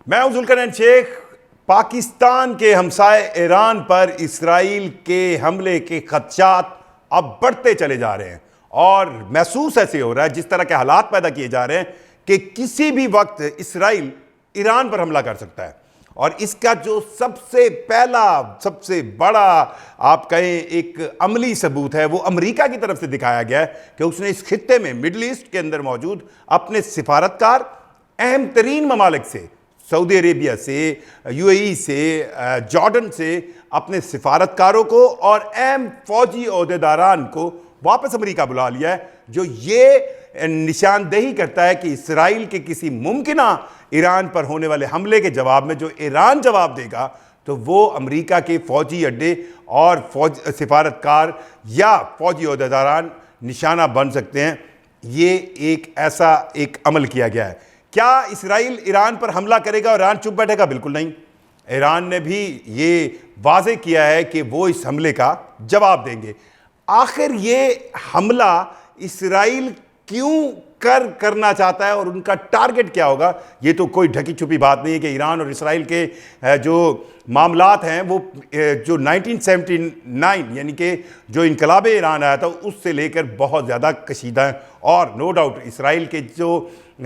मैं हूं जुल्करनैन शेख। पाकिस्तान के हमसाए ईरान पर इसराइल के हमले के खदशात अब बढ़ते चले जा रहे हैं और महसूस ऐसे हो रहा है, जिस तरह के हालात पैदा किए जा रहे हैं कि किसी भी वक्त इसराइल ईरान पर हमला कर सकता है। और इसका जो सबसे पहला, सबसे बड़ा आप कहें एक अमली सबूत है, वो अमेरिका की तरफ से दिखाया गया है कि उसने इस खित्ते में, मिडल ईस्ट के अंदर मौजूद अपने सिफारतकार अहम तरीन ममालिक से, सऊदी अरेबिया से, यूएई से, जॉर्डन से अपने सिफारतकारों को और अहम फौजी ओहदेदारान को वापस अमेरिका बुला लिया है, जो ये निशानदेही करता है कि इसराइल के किसी मुमकिना ईरान पर होने वाले हमले के जवाब में जो ईरान जवाब देगा तो वो अमेरिका के फौजी अड्डे और सिफारतकार या फौजी ओहदेदारान निशाना बन सकते हैं। ये एक ऐसा एक अमल किया गया है। क्या इसराइल ईरान पर हमला करेगा और ईरान चुप बैठेगा? बिल्कुल नहीं। ईरान ने भी ये वाज़ेह किया है कि वो इस हमले का जवाब देंगे। आखिर ये हमला इसराइल क्यों करना चाहता है और उनका टारगेट क्या होगा? ये तो कोई ढकी छुपी बात नहीं है कि ईरान और इसराइल के जो मामलात हैं वो जो 1979 यानी कि जो इनकलाब ईरान आया था उससे लेकर बहुत ज़्यादा कशीदा हैं। और नो डाउट इसराइल के जो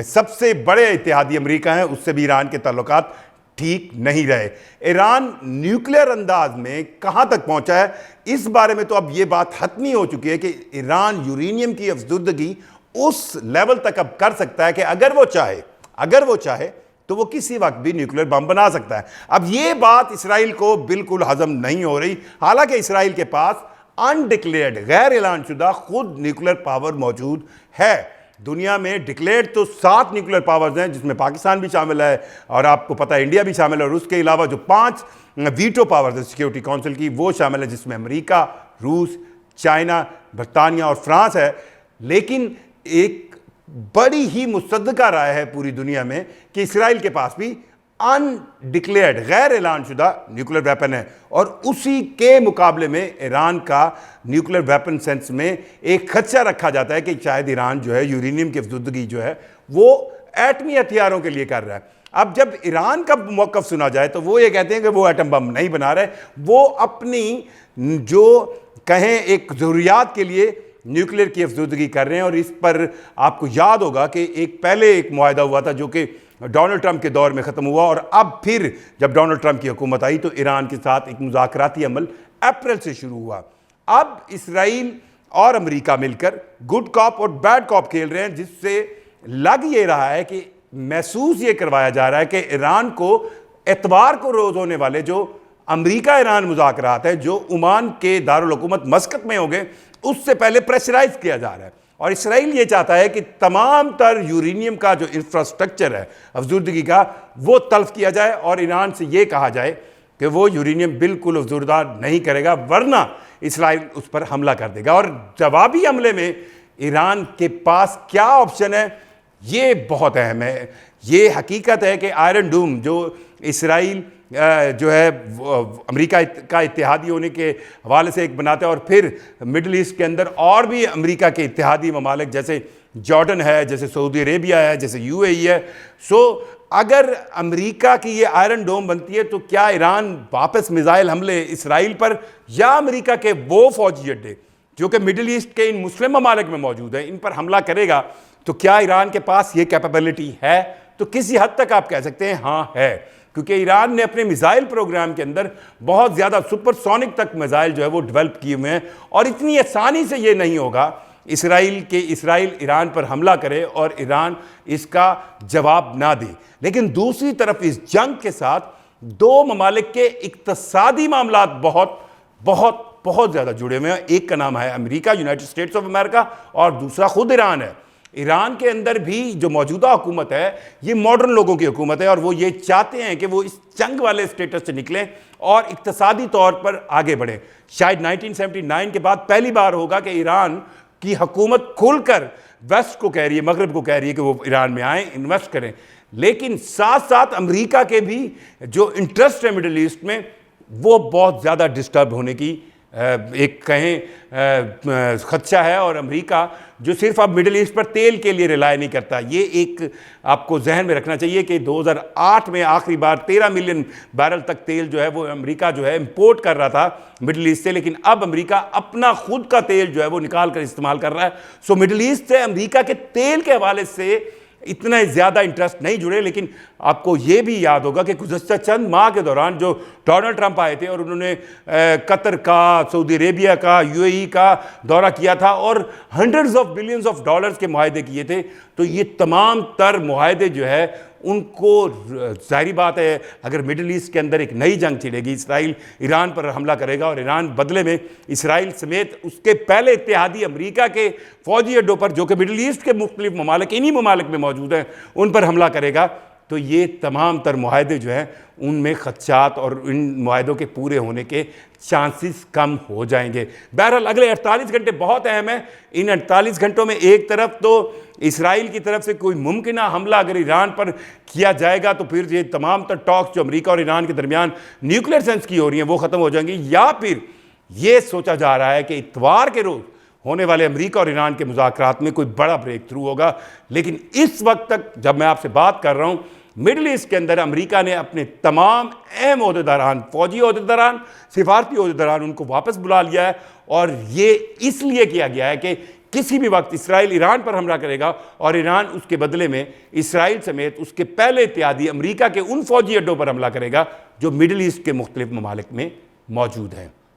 सबसे बड़े इत्तेहादी अमेरिका हैं उससे भी ईरान के ताल्लुकात ठीक नहीं रहे। ईरान न्यूक्लियर अंदाज में कहाँ तक पहुँचा है, इस बारे में तो अब ये बात हतमी हो चुकी है कि ईरान यूरेनियम की अफजुर्दगी उस लेवल तक अब कर सकता है कि अगर वो चाहे तो वो किसी वक्त भी न्यूक्लियर बम बना सकता है। अब ये बात इसराइल को बिल्कुल हजम नहीं हो रही, हालांकि इसराइल के पास अनडिक्लेयर्ड, गैर ऐलानशुदा खुद न्यूक्लियर पावर मौजूद है। दुनिया में डिक्लेयर्ड तो 7 न्यूक्लियर पावर्स हैं, जिसमें पाकिस्तान भी शामिल है और आपको पता है इंडिया भी शामिल है, और उसके अलावा जो 5 वीटो पावर्स है सिक्योरिटी काउंसिल की, वो शामिल है, जिसमें अमेरिका, रूस, चाइना, बरतानिया और फ्रांस है। लेकिन एक बड़ी ही मुसद्दका राय है पूरी दुनिया में कि इसराइल के पास भी अनडिक्लेयर्ड, गैर ऐलानशुदा न्यूक्लियर वेपन है, और उसी के मुकाबले में ईरान का न्यूक्लियर वेपन सेंस में एक खदशा रखा जाता है कि शायद ईरान जो है यूरेनियम की अफजुर्दगी जो है वो एटमी हथियारों के लिए कर रहा है। अब जब ईरान का मौक़िफ़ सुना जाए तो वो ये कहते हैं कि वो एटम बम नहीं बना रहे, वो अपनी जो कहें एक ज़रूरियात के लिए न्यूक्लियर की अफजुर्दगी कर रहे हैं। और इस पर आपको याद होगा कि पहले एक मुआहदा हुआ था जो कि डोनाल्ड ट्रंप के दौर में ख़त्म हुआ, और अब फिर जब डोनाल्ड ट्रंप की हुकूमत आई तो ईरान के साथ एक मुज़ाकराती अमल अप्रैल से शुरू हुआ। अब इसराइल और अमेरिका मिलकर गुड कॉप और बैड कॉप खेल रहे हैं, जिससे लग ये रहा है कि महसूस ये करवाया जा रहा है कि ईरान को एतवार को रोज़ होने वाले जो अमेरिका ईरान मुज़ाकरात है, जो ओमान के दारुल हुकूमत मस्कत में होंगे, उससे पहले प्रेशराइज किया जा रहा है। और इसराइल ये चाहता है कि तमाम तर यूरेनियम का जो इंफ्रास्ट्रक्चर है अफजुर्दगी का, वो तल्फ किया जाए और ईरान से ये कहा जाए कि वो यूरेनियम बिल्कुल अफजुर्दा नहीं करेगा, वरना इसराइल उस पर हमला कर देगा। और जवाबी हमले में ईरान के पास क्या ऑप्शन है, ये बहुत अहम है। ये हकीकत है कि आयरन डूम जो इसराइल जो है अमेरिका का इत्तेहादी होने के हवाले से एक बनाता है, और फिर मिडल ईस्ट के अंदर और भी अमेरिका के इत्तेहादी ममालिक जैसे जॉर्डन है, जैसे सऊदी अरेबिया है, जैसे यूएई है। सो अगर अमेरिका की ये आयरन डोम बनती है तो क्या ईरान वापस मिसाइल हमले इसराइल पर या अमेरिका के वो फौजी अड्डे जो कि मिडल ईस्ट के इन मुस्लिम ममालिक में मौजूद हैं, इन पर हमला करेगा? तो क्या ईरान के पास ये कैपेबिलिटी है? तो किसी हद तक आप कह सकते हैं हाँ है, क्योंकि ईरान ने अपने मिसाइल प्रोग्राम के अंदर बहुत ज़्यादा सुपरसोनिक तक मिसाइल जो है वो डेवलप किए हुए हैं, और इतनी आसानी से ये नहीं होगा इसराइल ईरान पर हमला करे और ईरान इसका जवाब ना दे। लेकिन दूसरी तरफ इस जंग के साथ दो ममालिक के इक्तसादी मामलात बहुत बहुत बहुत ज़्यादा जुड़े हुए हैं। एक का नाम है America, United states of America, और दूसरा खुद ईरान है। ईरान के अंदर भी जो मौजूदा हुकूमत है ये मॉडर्न लोगों की हुकूमत है, और वो ये चाहते हैं कि वो इस जंग वाले स्टेटस से निकलें और इक्तसादी तौर पर आगे बढ़ें। शायद 1979 के बाद पहली बार होगा कि ईरान की हुकूमत खुलकर वेस्ट को कह रही है, मगरब को कह रही है कि वो ईरान में आएँ, इन्वेस्ट करें। लेकिन साथ साथ अमेरिका के भी जो इंटरेस्ट है मिडल ईस्ट में, वो बहुत ज़्यादा डिस्टर्ब होने की एक कहें खदशा है। और अमेरिका जो सिर्फ अब मिडिल ईस्ट पर तेल के लिए रिलाय नहीं करता, ये एक आपको जहन में रखना चाहिए कि 2008 में आखिरी बार 13 मिलियन बैरल तक तेल जो है वो अमेरिका जो है इंपोर्ट कर रहा था मिडिल ईस्ट से, लेकिन अब अमेरिका अपना खुद का तेल जो है वो निकाल कर इस्तेमाल कर रहा है। सो मिडिल ईस्ट से अमेरिका के तेल के हवाले से इतना ज़्यादा इंटरेस्ट नहीं जुड़े। लेकिन आपको ये भी याद होगा कि गुज़श्ता चंद माह के दौरान जो डोनाल्ड ट्रंप आए थे और उन्होंने कतर का, सऊदी अरेबिया का, यूएई का दौरा किया था और hundreds of billions of dollars के मुआहदे किए थे, तो ये तमाम तर मुआहदे जो है उनको जाहिर बात है अगर मिडिल ईस्ट के अंदर एक नई जंग छिड़ेगी, इसराइल ईरान पर हमला करेगा और ईरान बदले में इसराइल समेत उसके पहले इत्तेहादी अमेरिका के फौजी अड्डों पर, जो कि मिडिल ईस्ट के मुख्तलिफ ममालिक इन्हीं ममालिक में मौजूद हैं, उन पर हमला करेगा, तो ये तमाम तर मुआहदे जो हैं उनमें खदशात और इन मुआहदों के पूरे होने के चांसेस कम हो जाएंगे। बहरहाल अगले 48 घंटे बहुत अहम है। इन 48 घंटों में एक तरफ तो इसराइल की तरफ से कोई मुमकिन हमला अगर ईरान पर किया जाएगा तो फिर ये तमाम तर टॉक्स जो अमेरिका और ईरान के दरमियान न्यूक्लियर सेंस की हो रही हैं वो ख़त्म हो जाएंगी, या फिर ये सोचा जा रहा है कि इतवार के रोज़ होने वाले अमेरिका और ईरान के मुज़ाकरात में कोई बड़ा ब्रेक थ्रू होगा। लेकिन इस वक्त तक जब मैं आपसे बात कर रहा हूँ, मिडिल ईस्ट के अंदर अमेरिका ने अपने तमाम अहम ओहदेदारान, फौजी ओहदेदारान, सिफारती ओहदेदारान, उनको वापस बुला लिया है। और ये इसलिए किया गया है कि किसी भी वक्त इसराइल ईरान पर हमला करेगा और ईरान उसके बदले में इसराइल समेत उसके पहले इत्तेहादी अमेरिका के उन फौजी अड्डों पर हमला करेगा जो मिडिल ईस्ट के मुख्तलिफ ममालिक में मौजूद हैं।